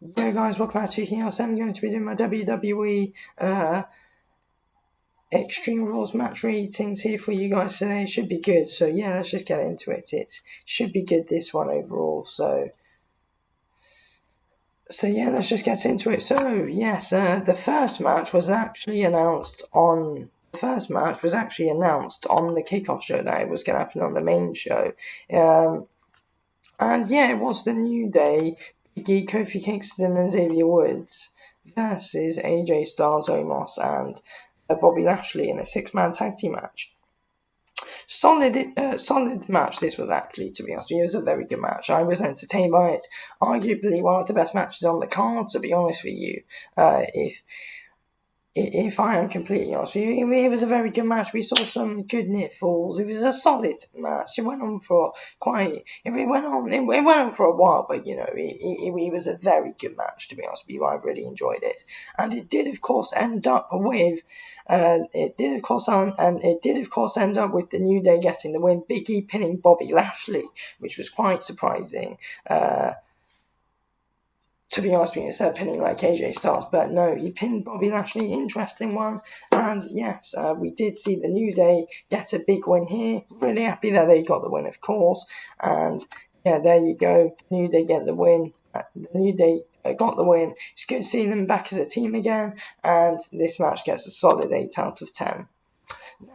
Yo guys, welcome back to here. So I'm going to be doing my WWE Extreme Rules match ratings here for you guys today. It should be good. So yeah, let's just get into it. It should be good, this one overall. So yeah, let's just get into it. So yes, the first match was actually announced on the kickoff show that it was going to happen on the main show. And yeah, it was the New Day, Big E, Kofi Kingston and Xavier Woods versus AJ Styles, Omos and Bobby Lashley in a six-man tag team match. Solid match this was actually, to be honest with you. It was a very good match. I was entertained by it. Arguably one of the best matches on the card, to be honest with you. If I am completely honest with you, it was a very good match. We saw some good near falls. It was a solid match. It went on for for a while, but you know, it was a very good match, to be honest with you. I really enjoyed it, and it did of course end up with the New Day getting the win. Big E pinning Bobby Lashley, which was quite surprising. To be honest with you, instead of pinning like AJ Styles, but no, he pinned Bobby Lashley, interesting one, and yes, we did see the New Day get a big win here, really happy that they got the win, of course, and yeah, there you go, New Day get the win, the New Day got the win, it's good seeing them back as a team again, and this match gets a solid 8 out of 10.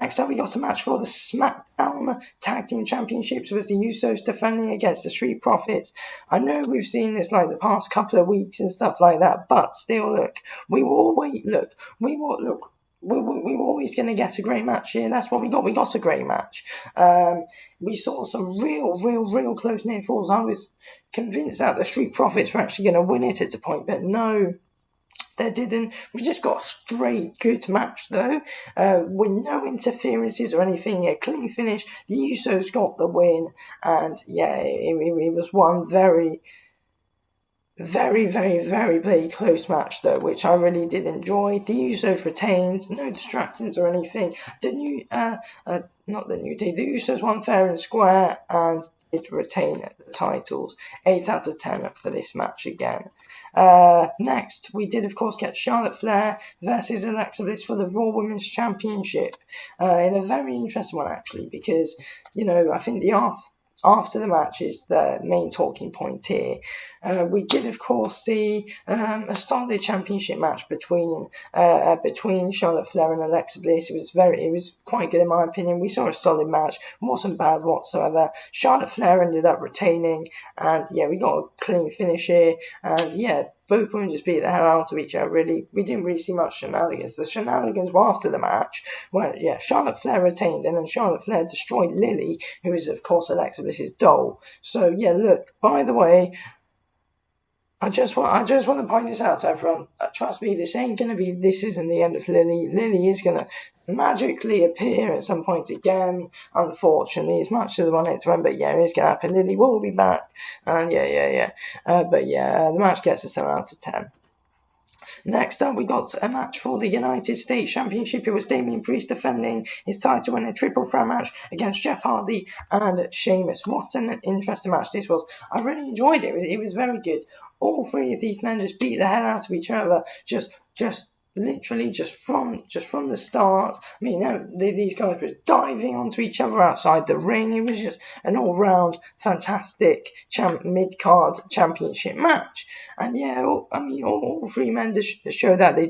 Next up, we got a match for the SmackDown Tag Team Championships. It was the Usos defending against the Street Profits. I know we've seen this like the past couple of weeks and stuff like that, but still, look, we were always going to get a great match here. That's what we got. We got a great match. We saw some real close near falls. I was convinced that the Street Profits were actually going to win it at a point, but no. They didn't. We just got a straight good match though, with no interferences or anything. A clean finish. The Usos got the win, and yeah, it was one very close match though, which I really did enjoy. The Usos retained, no distractions or anything. Not the New Day. The Usos won fair and square and did retain the titles. 8 out of 10 for this match again. Next, we did of course get Charlotte Flair versus Alexa Bliss for the Raw Women's Championship. In a very interesting one actually, because you know I think after the match is the main talking point here. We did, of course, see a solid championship match between Charlotte Flair and Alexa Bliss. It was quite good in my opinion. We saw a solid match, wasn't bad whatsoever. Charlotte Flair ended up retaining, and yeah, we got a clean finish here. And yeah, both women just beat the hell out of each other, really. We didn't really see much shenanigans. The shenanigans were after the match, where, yeah, Charlotte Flair retained, and then Charlotte Flair destroyed Lily, who is, of course, Alexa Bliss's doll. So, yeah, look, by the way, I just want to point this out to everyone. Trust me, this isn't the end of Lily. Lily is going to magically appear at some point again, unfortunately, as much as I want it to end, but yeah, it's going to happen. Lily will be back, and but yeah, the match gets a 7 out of 10. Next up, we got a match for the United States Championship. It was Damian Priest defending his title in a triple threat match against Jeff Hardy and Sheamus. What an interesting match this was. I really enjoyed it. It was very good. All three of these men just beat the hell out of each other. Literally just from the start. I mean, these guys were diving onto each other outside the ring. It was just an all-round fantastic mid-card championship match. And yeah, all three men just show that they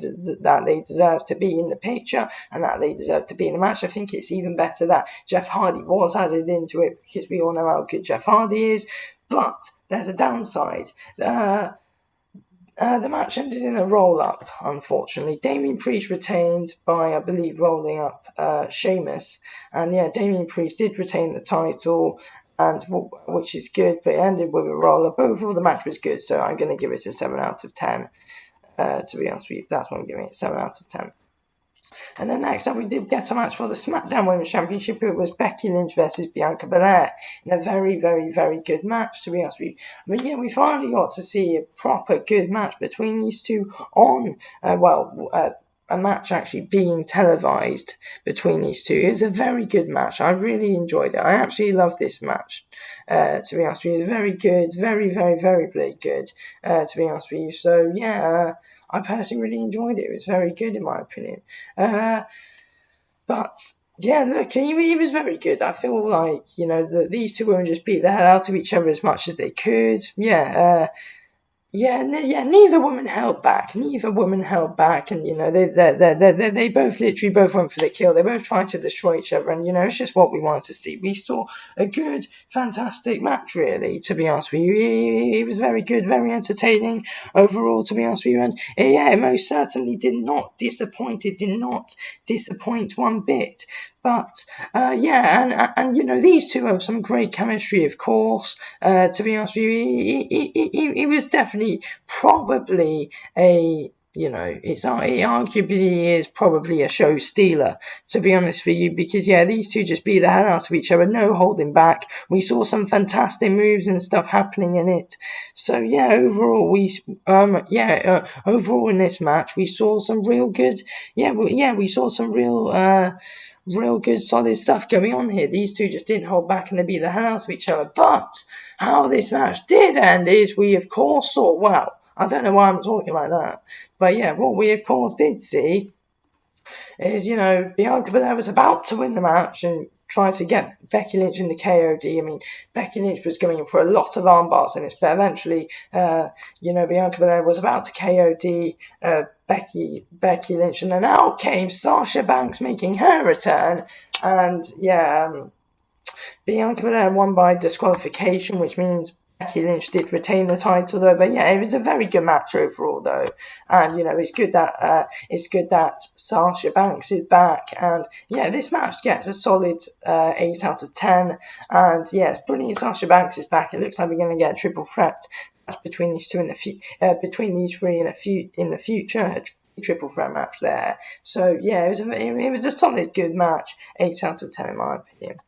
deserve to be in the picture and that they deserve to be in the match. I think it's even better that Jeff Hardy was added into it because we all know how good Jeff Hardy is. But there's a downside. The match ended in a roll-up, unfortunately. Damian Priest retained by, I believe, rolling up Sheamus. And yeah, Damian Priest did retain the title, and which is good, but it ended with a roll-up. Overall, the match was good, so I'm going to give it a 7 out of 10. To be honest with you, that's what I'm giving it, 7 out of 10. And then next up, we did get a match for the SmackDown Women's Championship. It was Becky Lynch versus Bianca Belair in a very good match, to be honest with you. I mean, yeah, we finally got to see a proper good match between these two on, a match actually being televised between these two. It was a very good match. I really enjoyed it. I absolutely loved this match. To be honest with you, it was very good, very, very, very, very good. To be honest with you, so yeah, I personally really enjoyed it. It was very good in my opinion. But yeah, look, he was very good. I feel like these two women just beat the hell out of each other as much as they could. Neither woman held back. Neither woman held back, and they both literally both went for the kill. They both tried to destroy each other, and it's just what we wanted to see. We saw a good, fantastic match, really. To be honest with you, it was very good, very entertaining overall. To be honest with you, and it most certainly did not disappoint. It did not disappoint one bit. But and these two have some great chemistry, of course. To be honest with you, he was definitely probably a it arguably is probably a show stealer, to be honest with you, because these two just beat the hell out of each other, no holding back. We saw some fantastic moves and stuff happening in it. So overall overall in this match we saw some real good we saw some real good solid stuff going on here. These two just didn't hold back and they beat the hell out of each other. But how this match did end is we of course saw, I don't know why I'm talking like that, but what we of course did see is, Bianca Belair was about to win the match and try to get Becky Lynch in the KOD. I mean, Becky Lynch was going for a lot of arm bars in this, but eventually, Bianca Belair was about to KOD Becky Lynch, and then out came Sasha Banks making her return, and Bianca Belair won by disqualification, which means Becky Lynch did retain the title though, but it was a very good match overall though, and it's good that Sasha Banks is back, and this match gets a solid 8 out of 10, and it's brilliant. Sasha Banks is back. It looks like we're going to get a triple threat match between these two between these three in the future. Triple threat match there. So it was a solid good match. 8 out of 10 in my opinion.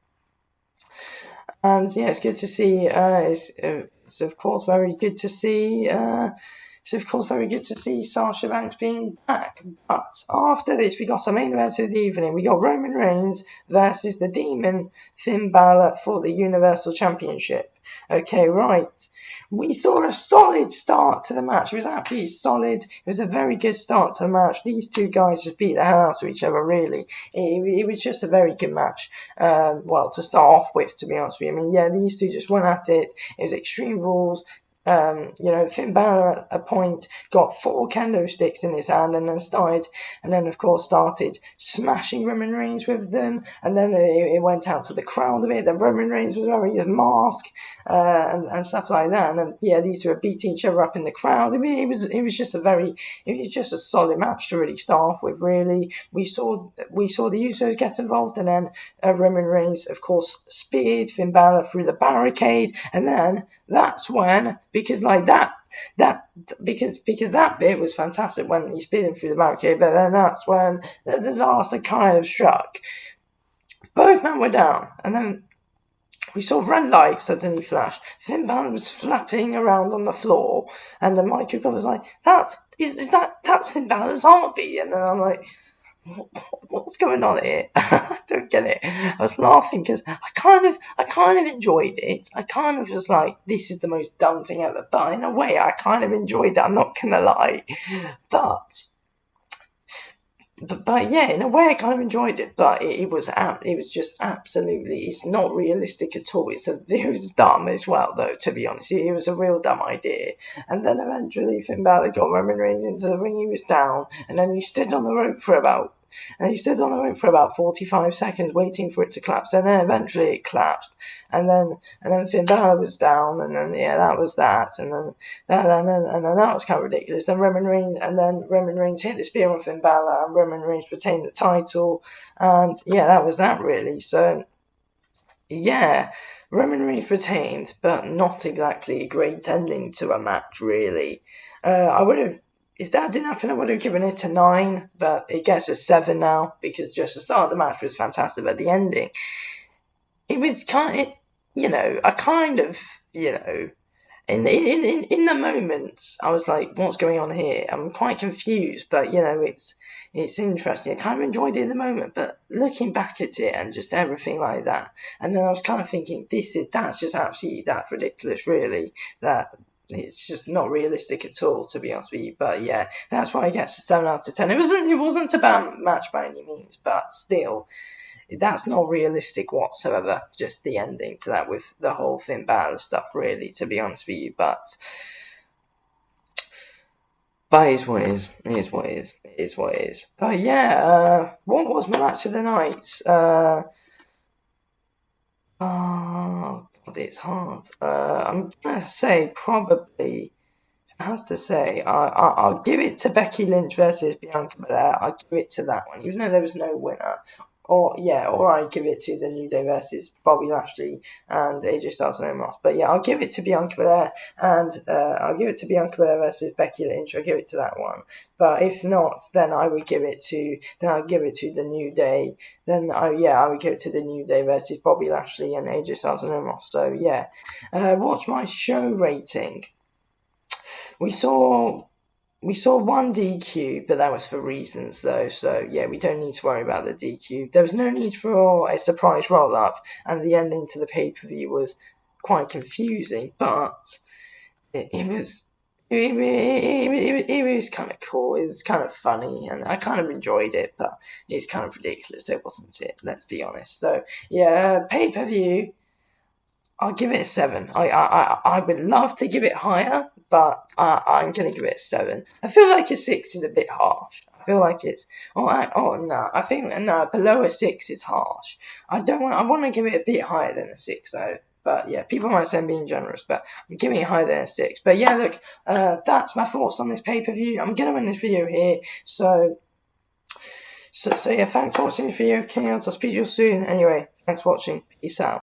And it's good to see. It's of course very good to see. It's of course very good to see Sasha Banks being back. But after this, we got some main event of the evening. We got Roman Reigns versus the Demon Finn Balor for the Universal Championship. Okay, right. We saw a solid start to the match. It was absolutely solid. It was a very good start to the match. These two guys just beat the hell out of each other, really. It was just a very good match. To start off with, to be honest with you. I mean, these two just went at it. It was Extreme Rules. Finn Balor at a point got 4 kendo sticks in his hand and then started smashing Roman Reigns with them, and then it went out to the crowd a bit that Roman Reigns was wearing his mask and stuff like that, and then these two were beating each other up in the crowd. I mean, it was just a solid match to really start off with. Really, we saw the Usos get involved, and then Roman Reigns of course speared Finn Balor through the barricade, and then that's when, because that bit was fantastic when he speared him through the barricade, but then that's when the disaster kind of struck. Both men were down, and then we saw red lights suddenly flash. Finn Balor was flapping around on the floor, and then Michael Cole was like, that's Finn Balor's heartbeat, and then I'm like, what's going on here? I don't get it. I was laughing because I kind of enjoyed it. I kind of was like, this is the most dumb thing ever. But in a way, I kind of enjoyed it. I'm not gonna lie. But in a way, I kind of enjoyed it. But it was just absolutely. It's not realistic at all. It was dumb as well, though. To be honest, it was a real dumb idea. And then eventually, Finn Balor got Roman Reigns into the ring. He was down, and then he stood on the rope for about 45 seconds waiting for it to collapse, and then eventually it collapsed, and then Finn Balor was down, and then that was that, and then that was kind of ridiculous. Then Roman Reigns hit the spear on Finn Balor, and Roman Reigns retained the title, and that was that really. So Roman Reigns retained, but not exactly a great ending to a match really. If that didn't happen, I would have given it a 9, but it gets a 7 now, because just the start of the match was fantastic, but the ending, it was in the moment, I was like, "What's going on here?" I'm quite confused, but it's interesting. I kind of enjoyed it in the moment, but looking back at it and just everything like that, and then I was kind of thinking, that's just absolutely that's ridiculous, really. That it's just not realistic at all, to be honest with you. But yeah, that's why it gets a 7 out of 10. It wasn't a bad match by any means, but still, that's not realistic whatsoever. Just the ending to that with the whole Finn Balor stuff, really, to be honest with you. But it is what it is. It is what it is. It is what it is. But yeah, what was my match of the night? Oh God, it's hard. I'm gonna say probably. I have to say, I'll give it to Becky Lynch versus Bianca Belair. I'll give it to that one, even though there was no winner. Or I give it to the New Day versus Bobby Lashley and AJ Styles and Omos. But yeah, I'll give it to Bianca Belair, and I'll give it to Bianca Belair versus Becky Lynch. I'll give it to that one. But if not, then I'll give it to the New Day. I would give it to the New Day versus Bobby Lashley and AJ Styles and Omos. So yeah, what's my show rating? We saw one DQ, but that was for reasons though. So yeah, we don't need to worry about the DQ. There was no need for a surprise roll up, and the ending to the pay per view was quite confusing. But it was. It was kind of cool. It was kind of funny, and I kind of enjoyed it. But it's kind of ridiculous, though, wasn't it? Let's be honest. So yeah, pay per view. I'll give it a 7. I would love to give it higher, but I'm going to give it a 7. I feel like a 6 is a bit harsh. I feel like it's no. I think no, below a 6 is harsh. I want to give it a bit higher than a 6 though. But yeah, people might say I'm being generous, but I'm giving it higher than a 6. But yeah, look, that's my thoughts on this pay per view. I'm gonna end this video here. So yeah, thanks for watching this video, Chaos. I'll speak to you soon. Anyway, thanks for watching. Peace out.